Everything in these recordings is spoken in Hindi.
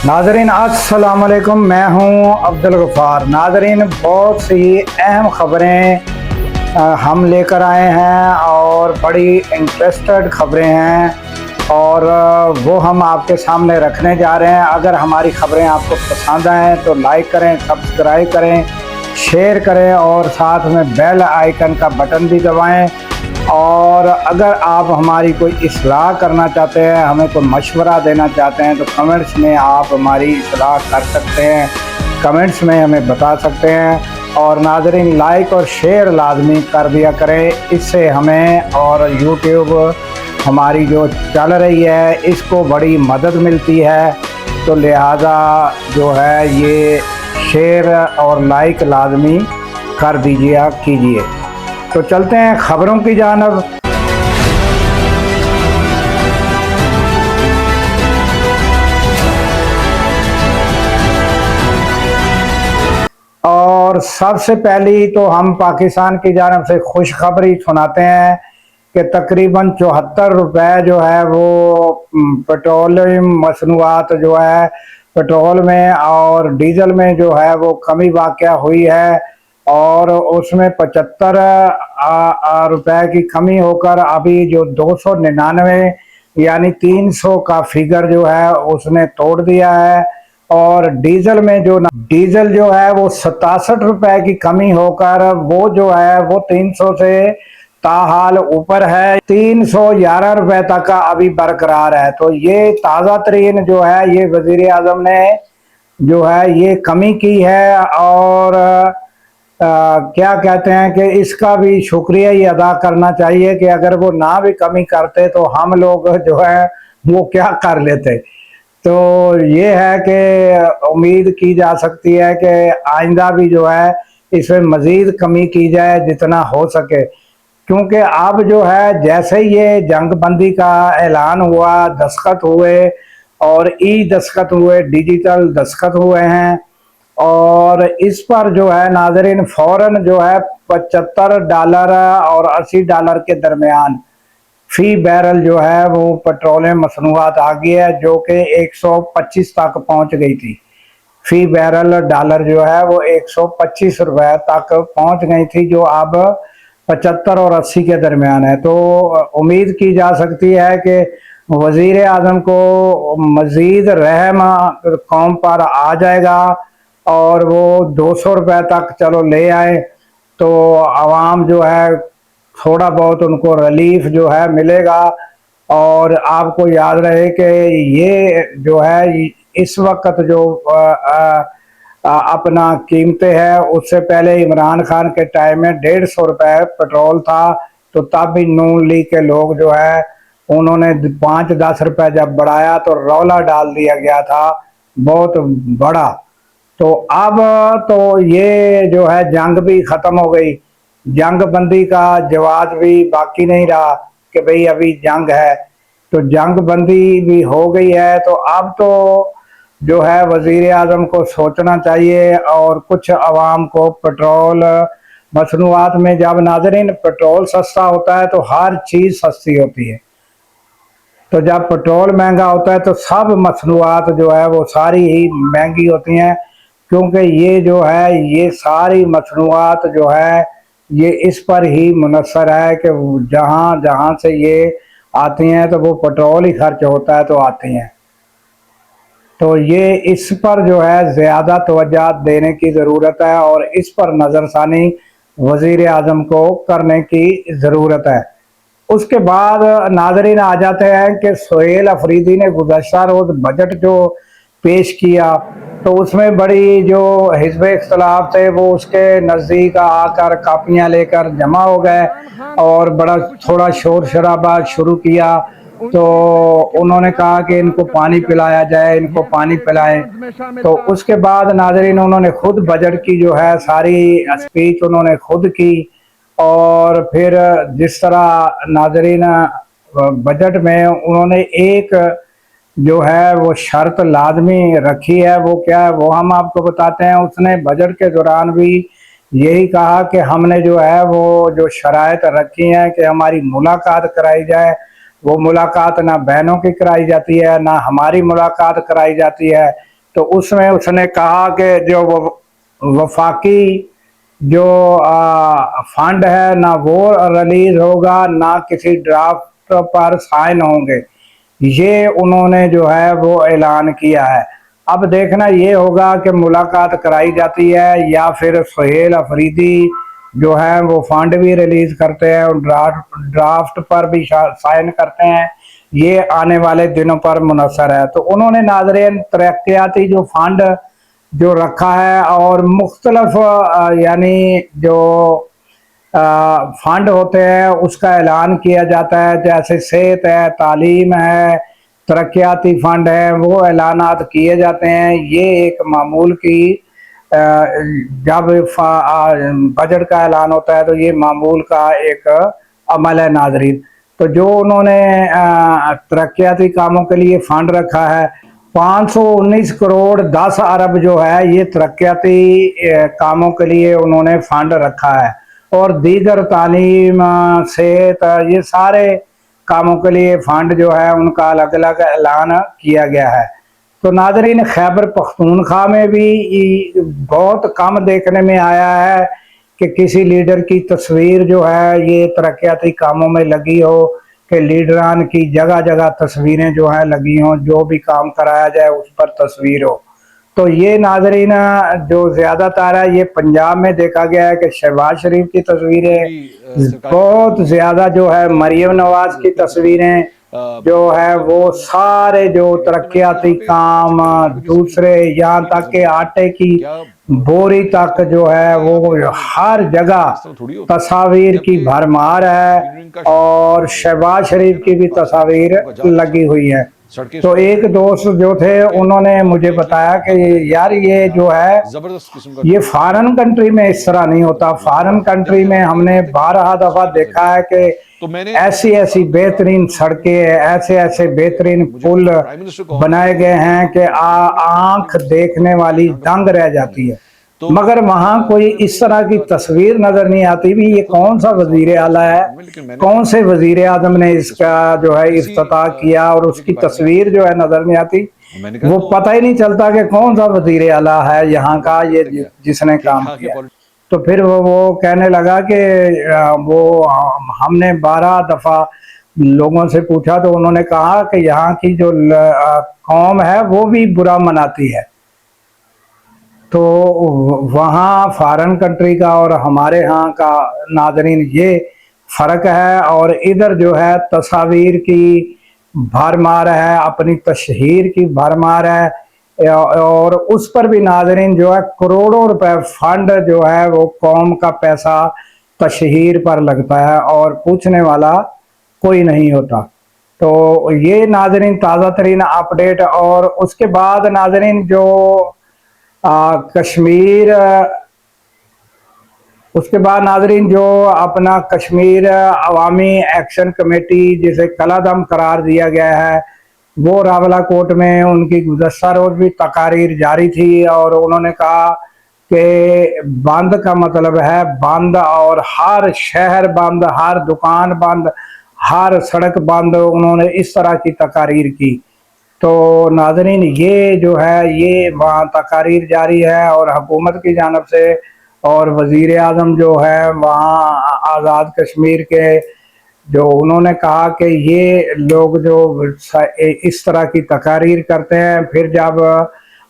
नाजरीन अस्सलाम वालेकुम, मैं हूं अब्दुल गफ़ार। नाजरीन, बहुत सी अहम खबरें हम लेकर आए हैं और बड़ी इंटरेस्टेड खबरें हैं और वो हम आपके सामने रखने जा रहे हैं। अगर हमारी खबरें आपको पसंद आएँ तो लाइक करें, सब्सक्राइब करें, शेयर करें और साथ में बेल आइकन का बटन भी दबाएं। और अगर आप हमारी कोई इस्लाह करना चाहते हैं, हमें कोई मशवरा देना चाहते हैं तो कमेंट्स में आप हमारी इस्लाह कर सकते हैं, कमेंट्स में हमें बता सकते हैं। और नाज़रीन, लाइक और शेयर लाजमी कर दिया करें, इससे हमें और यूट्यूब हमारी जो चल रही है इसको बड़ी मदद मिलती है। तो लिहाजा जो है ये शेयर और लाइक लाजमी कर दीजिए कीजिए। तो चलते हैं खबरों की जानब। और सबसे पहली तो हम पाकिस्तान की जानब से खुशखबरी सुनाते हैं कि तकरीबन 74 रुपये जो है वो पेट्रोलियम मसनूआत जो है पेट्रोल में और डीजल में जो है वो कमी वाक़या हुई है और उसमें 75 रुपये की कमी होकर अभी जो 299 यानी 300 का फिगर जो है उसने तोड़ दिया है। और डीजल जो है वो 67 रुपये की कमी होकर वो जो है वो 300 से ताहाल ऊपर है, 311 रुपये तक का अभी बरकरार है। तो ये ताज़ा तरीन जो है ये वजीर आज़म ने जो है ये कमी की है और क्या कहते हैं कि इसका भी शुक्रिया ही अदा करना चाहिए कि अगर वो ना भी कमी करते तो हम लोग जो है वो क्या कर लेते। तो ये है कि उम्मीद की जा सकती है कि आइंदा भी जो है इसमें मज़ीद कमी की जाए जितना हो सके, क्योंकि अब जो है जैसे ये जंग बंदी का ऐलान हुआ, दस्तखत हुए और ई दस्तखत हुए, डिजिटल दस्तखत हुए हैं और इस पर जो है नाजरीन फौरन जो है $75 और $80 के दरमियान फी बैरल जो है वो पेट्रोलियम मसनूआत आ गई है, जो कि 125 तक पहुंच गई थी। फी बैरल डॉलर जो है वो 125 रुपये तक पहुंच गई थी, जो अब 75 और 80 के दरमियान है। तो उम्मीद की जा सकती है कि वजीर आज़म को मज़ीद रहम कौम पर आ जाएगा और वो 200 रुपये तक चलो ले आए तो आवाम जो है थोड़ा बहुत उनको रिलीफ जो है मिलेगा। और आपको याद रहे कि ये जो है इस वक्त जो अपना कीमतें है उससे पहले इमरान खान के टाइम में 150 रुपये पेट्रोल था, तो तब भी नून लीग के लोग जो है उन्होंने 5-10 रुपये जब बढ़ाया तो रौला डाल दिया गया था बहुत बड़ा। तो अब तो ये जो है जंग भी ख़त्म हो गई, जंग बंदी का जवाब भी बाकी नहीं रहा कि भाई अभी जंग है, तो जंग बंदी भी हो गई है। तो अब तो जो है वजीर आज़म को सोचना चाहिए और कुछ आवाम को पेट्रोल मसनूआत में, जब नाजरीन पेट्रोल सस्ता होता है तो हर चीज़ सस्ती होती है, तो जब पेट्रोल महंगा होता है तो सब मसनूआत जो है वो सारी ही महंगी होती हैं, क्योंकि ये जो है ये सारी मसनूआत जो है ये इस पर ही मुनसर है कि जहाँ जहाँ से ये आती हैं तो वो पेट्रोल ही खर्च होता है तो आती हैं। तो ये इस पर जो है ज़्यादा तवज्जो देने की ज़रूरत है और इस पर नज़रसानी वज़ीर आज़म को करने की ज़रूरत है। उसके बाद नाजरीन आ जाते हैं कि सोहेल अफरीदी ने गुज़श्ता रोज़ बजट जो पेश किया तो उसमें बड़ी जो हिज़्ब इख्तिलाफ थे वो उसके नज़दीक आकर कापियाँ लेकर जमा हो गए और बड़ा थोड़ा शोर शराबा शुरू किया। तो उन्होंने कहा कि इनको पानी पिलाया जाए, इनको पानी पिलाएं। तो उसके बाद नाजरीन उन्होंने खुद बजट की जो है सारी स्पीच उन्होंने खुद की और फिर जिस तरह नाजरीन बजट में उन्होंने एक जो है वो शर्त लाजमी रखी है, वो क्या है वो हम आपको बताते हैं। उसने बजट के दौरान भी यही कहा कि हमने जो है वो जो शराइत रखी हैं कि हमारी मुलाकात कराई जाए, वो मुलाकात ना बहनों की कराई जाती है ना हमारी मुलाकात कराई जाती है, तो उसमें उसने कहा कि जो वफाकी जो फंड है ना वो रिलीज होगा, ना किसी ड्राफ्ट पर साइन होंगे, ये उन्होंने जो है वो ऐलान किया है। अब देखना ये होगा कि मुलाकात कराई जाती है या फिर सुहेल अफरीदी जो है वो फंड भी रिलीज करते हैं और ड्राफ्ट पर भी साइन करते हैं। ये आने वाले दिनों पर मुनसर है। तो उन्होंने नाज़रीन तरक्याती जो फंड जो रखा है और मुख्तलफ यानी जो फंड होते हैं उसका ऐलान किया जाता है, जैसे सेहत है, तालीम है, तरक्याती फंड है, वो ऐलानात किए जाते हैं। ये एक मामूल की जब बजट का ऐलान होता है तो ये मामूल का एक अमल है नाजरीन। तो जो उन्होंने तरक्याती कामों के लिए फंड रखा है 519 करोड़ 10 अरब जो है ये तरक्याती कामों के लिए उन्होंने फंड रखा है और दीगर तालीम सेहत ये सारे कामों के लिए फंड जो है उनका अलग अलग ऐलान किया गया है। तो नाजरीन खैबर पख्तूनख्वा में भी बहुत कम देखने में आया है कि किसी लीडर की तस्वीर जो है ये तरक्याती कामों में लगी हो, कि लीडरान की जगह जगह तस्वीरें जो है लगी हों, जो भी काम कराया जाए उस पर तस्वीर हो। तो ये नाजरीन जो ज्यादातर है ये पंजाब में देखा गया है कि शहबाज शरीफ की तस्वीरें बहुत ज्यादा जो है, मरियम नवाज की तस्वीरें जो है वो सारे जो तरक्याती काम दूसरे यहाँ तक के आटे की बोरी तक जो है वो हर जगह तस्वीर की भरमार है और शहबाज शरीफ की भी तस्वीर लगी हुई है। तो एक दोस्त जो थे उन्होंने मुझे बताया कि यार ये जो है ये फॉरेन कंट्री में इस तरह नहीं होता। फॉरेन कंट्री में हमने 12 दफा देखा है कि ऐसी ऐसी बेहतरीन सड़कें, ऐसे ऐसे बेहतरीन पुल बनाए गए हैं कि आंख देखने वाली दंग रह जाती है, मगर वहां कोई इस तरह की तस्वीर नजर नहीं आती। भी ये कौन सा वजीर आला है, कौन से वजीर आजम ने इसका जो है इफ्तिताह किया और उसकी तस्वीर जो है नजर नहीं आती। वो पता ही नहीं चलता कि कौन सा वजीर आला है यहाँ का ये जिसने काम किया। तो फिर वो कहने लगा कि वो हमने 12 दफा लोगों से पूछा तो उन्होंने कहा कि यहाँ की जो कौम है वो भी बुरा मनाती है। तो वहाँ फॉरेन कंट्री का और हमारे यहाँ का नाजरीन ये फ़र्क है। और इधर जो है तस्वीर की भरमार है, अपनी तशहीर की भरमार है और उस पर भी नाजरीन जो है करोड़ों रुपए फंड जो है वो कौम का पैसा तशहीर पर लगता है और पूछने वाला कोई नहीं होता। तो ये नाजरीन ताज़ा तरीन अपडेट। और उसके बाद नाजरीन जो कश्मीर, उसके बाद नाजरीन जो अपना कश्मीर अवामी एक्शन कमेटी जिसे कलादम करार दिया गया है वो रावलाकोट में उनकी गुज़श्ता रोज भी तकारीर जारी थी और उन्होंने कहा कि बंद का मतलब है बंद और हर शहर बंद, हर दुकान बंद, हर सड़क बंद। उन्होंने इस तरह की तकारीर की। तो नाजरीन ये जो है ये वहाँ तकारीर जारी है और हुकूमत की जानब से और वज़ीर आज़म जो है वहाँ आज़ाद कश्मीर के जो उन्होंने कहा कि ये लोग जो इस तरह की तकारीर करते हैं फिर जब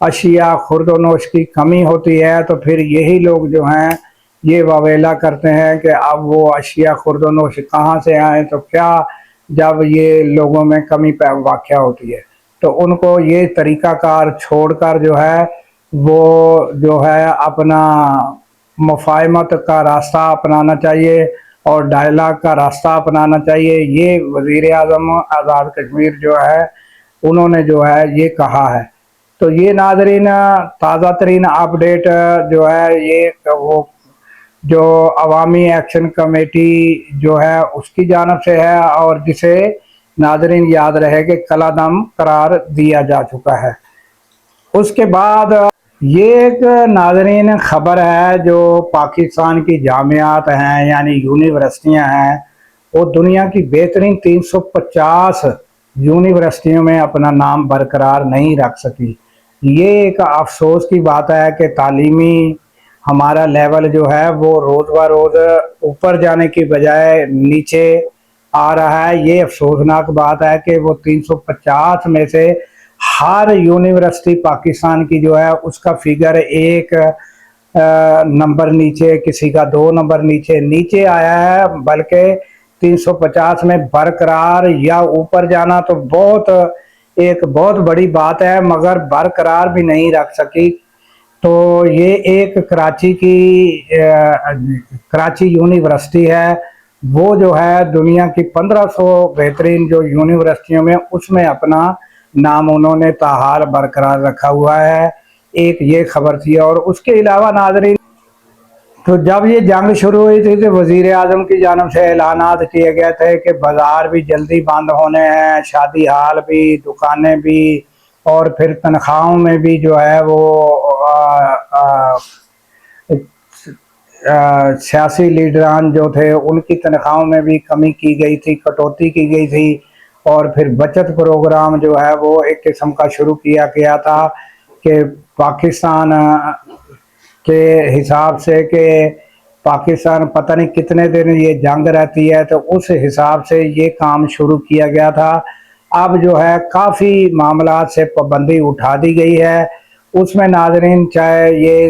अशिया खुर्दोनोश की कमी होती है तो फिर यही लोग जो हैं ये वावेला करते हैं कि अब वो अशिया खुर्दोनोश कहाँ से आए, तो क्या जब ये लोगों में कमी वाक़या होती है तो उनको ये तरीक़ाकार छोड़कर जो है वो जो है अपना मुफाहमत का रास्ता अपनाना चाहिए और डायलाग का रास्ता अपनाना चाहिए। ये वज़ीर आज़म आज़ाद कश्मीर जो है उन्होंने जो है ये कहा है। तो ये नाज़रीन ताज़ा तरीन अपडेट जो है ये वो जो अवामी एक्शन कमेटी जो है उसकी जानब से है और जिसे नाज़रीन याद रहे कि कलादम करार दिया जा चुका है। उसके बाद ये एक नाज़रीन ख़बर है जो पाकिस्तान की जामियात हैं यानी यूनिवर्सिटियां हैं वो दुनिया की बेहतरीन 350 यूनिवर्सिटियों में अपना नाम बरकरार नहीं रख सकी। ये एक अफसोस की बात है कि तालीमी हमारा लेवल जो है वो रोज़ ब रोज़ ऊपर जाने की बजाय नीचे आ रहा है। ये अफसोसनाक बात है कि वो 350 में से हर यूनिवर्सिटी पाकिस्तान की जो है उसका फिगर एक नंबर नीचे, किसी का 2 नंबर नीचे नीचे आया है, बल्कि 350 में बरकरार या ऊपर जाना तो एक बहुत बड़ी बात है, मगर बरकरार भी नहीं रख सकी। तो ये एक कराची यूनिवर्सिटी है, वो जो है दुनिया की 1500 बेहतरीन जो यूनिवर्सिटियों में उसमें अपना नाम उन्होंने ताहाल बरकरार रखा हुआ है। एक ये खबर थी। और उसके अलावा नाजरीन, तो जब ये जंग शुरू हुई थी तो वजीर आजम की जानब से ऐलानात किए गए थे कि बाजार भी जल्दी बंद होने हैं, शादी हाल भी, दुकानें भी, और फिर तनख्वाहों में भी जो है वो सियासी लीडरान जो थे उनकी तनख्वाहों में भी कमी की गई थी, कटौती की गई थी। और फिर बचत प्रोग्राम जो है वो एक किस्म का शुरू किया गया था कि पाकिस्तान के हिसाब से कि पाकिस्तान पता नहीं कितने दिन ये जंग रहती है, तो उस हिसाब से ये काम शुरू किया गया था। अब जो है काफ़ी मामला से पाबंदी उठा दी गई है। उसमें नाजरीन चाहे ये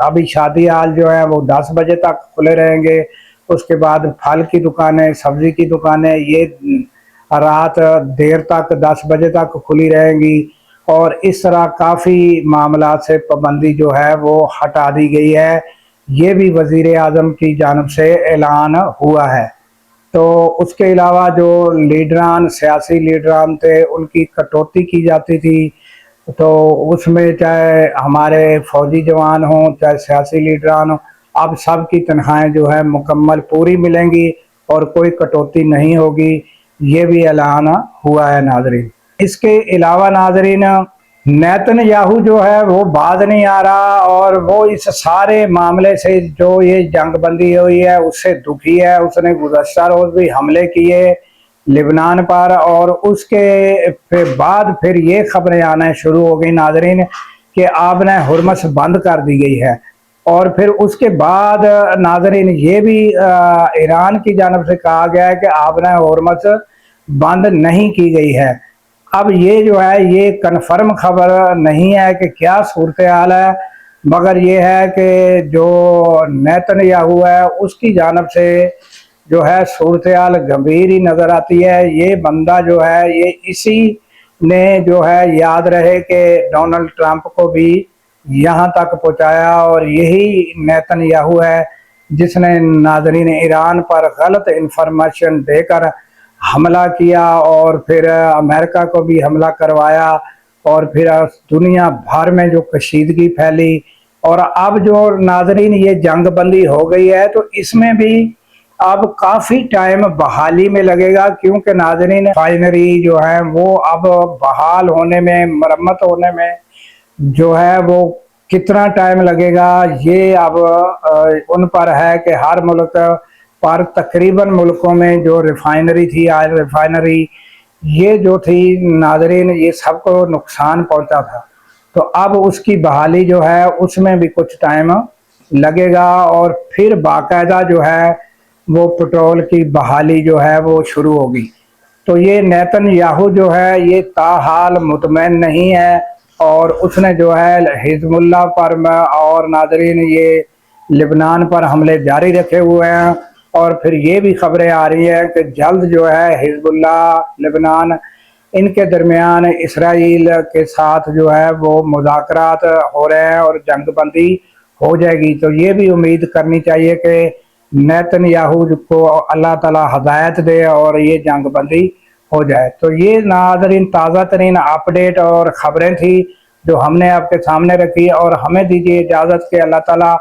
अभी शादी हाल जो है वो 10 बजे तक खुले रहेंगे, उसके बाद फल की दुकानें, सब्जी की दुकानें ये रात देर तक 10 बजे तक खुली रहेंगी। और इस तरह काफ़ी मामला से पाबंदी जो है वो हटा दी गई है। ये भी वज़ीर आज़म की जानब से ऐलान हुआ है। तो उसके अलावा जो लीडरान, सियासी लीडरान थे, उनकी कटौती की जाती थी। तो उसमें चाहे हमारे फौजी जवान हों, चाहे सियासी लीडरान हों, अब सब की तनख्वाहें जो है मुकम्मल पूरी मिलेंगी और कोई कटौती नहीं होगी। ये भी ऐलान हुआ है नाजरीन। इसके अलावा नाजरीन, नेतन्याहू जो है वो बाज नहीं आ रहा, और वो इस सारे मामले से जो ये जंगबंदी हुई है उससे दुखी है। उसने गुज़श्ता रोज़ भी हमले किए लिबनान पर, और उसके फिर बाद फिर ये खबरें आना शुरू हो गई नाजरीन कि आपने हुर्मस बंद कर दी गई है। और फिर उसके बाद नाजरीन ये भी ईरान की जानब से कहा गया है कि आपने हुर्मस बंद नहीं की गई है। अब ये जो है ये कन्फर्म खबर नहीं है कि क्या सूरत हाल है, मगर ये है कि जो नेतन्याहू है उसकी जानब से जो है सूरत हाल गंभीर ही नज़र आती है। ये बंदा जो है ये इसी ने जो है याद रहे कि डोनाल्ड ट्रंप को भी यहाँ तक पहुँचाया, और यही नेतन्याहू है जिसने नाजरीन ईरान पर गलत इंफॉर्मेशन देकर हमला किया, और फिर अमेरिका को भी हमला करवाया, और फिर दुनिया भर में जो कशीदगी फैली। और अब जो नाजरीन ये जंग बंदी हो गई है तो इसमें भी अब काफ़ी टाइम बहाली में लगेगा, क्योंकि नाजरीन रिफाइनरी जो है वो अब बहाल होने में, मरम्मत होने में जो है वो कितना टाइम लगेगा ये अब उन पर है कि हर मुल्क पर तकरीबन मुल्कों में जो रिफाइनरी थी, ऑयल रिफाइनरी ये जो थी नाजरीन ये सबको नुकसान पहुंचा था। तो अब उसकी बहाली जो है उसमें भी कुछ टाइम लगेगा, और फिर बाकायदा जो है वो पेट्रोल की बहाली जो है वो शुरू होगी। तो ये नेतन्याहू जो है ये ताहाल मुतमईन नहीं है, और उसने जो है हिजबुल्लाह पर और नाजरीन ये लिबनान पर हमले जारी रखे हुए हैं। और फिर ये भी खबरें आ रही हैं कि जल्द जो है हिजबुल्लाह, लिबनान, इनके दरमियान इसराइल के साथ जो है वो मुज़ाकरात हो रहे हैं और जंगबंदी हो जाएगी। तो ये भी उम्मीद करनी चाहिए कि नेतन्याहू को अल्लाह ताला हदायत दे और ये जंगबंदी हो जाए। तो ये नाज़रीन ताज़ा तरीन अपडेट और ख़बरें थी जो हमने आपके सामने रखी, और हमें दीजिए इजाज़त कि अल्लाह ताला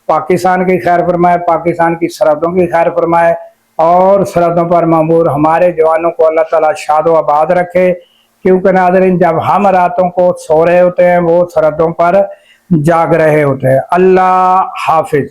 पाकिस्तान की खैर फरमाए, पाकिस्तान की सरहदों की खैर फरमाए, और सरहदों पर मामूर हमारे जवानों को अल्लाह ताला शादो आबाद रखे। क्योंकि नाज़रीन जब हम रातों को सो रहे होते हैं वो सरहदों पर जाग रहे होते हैं। अल्लाह हाफिज़।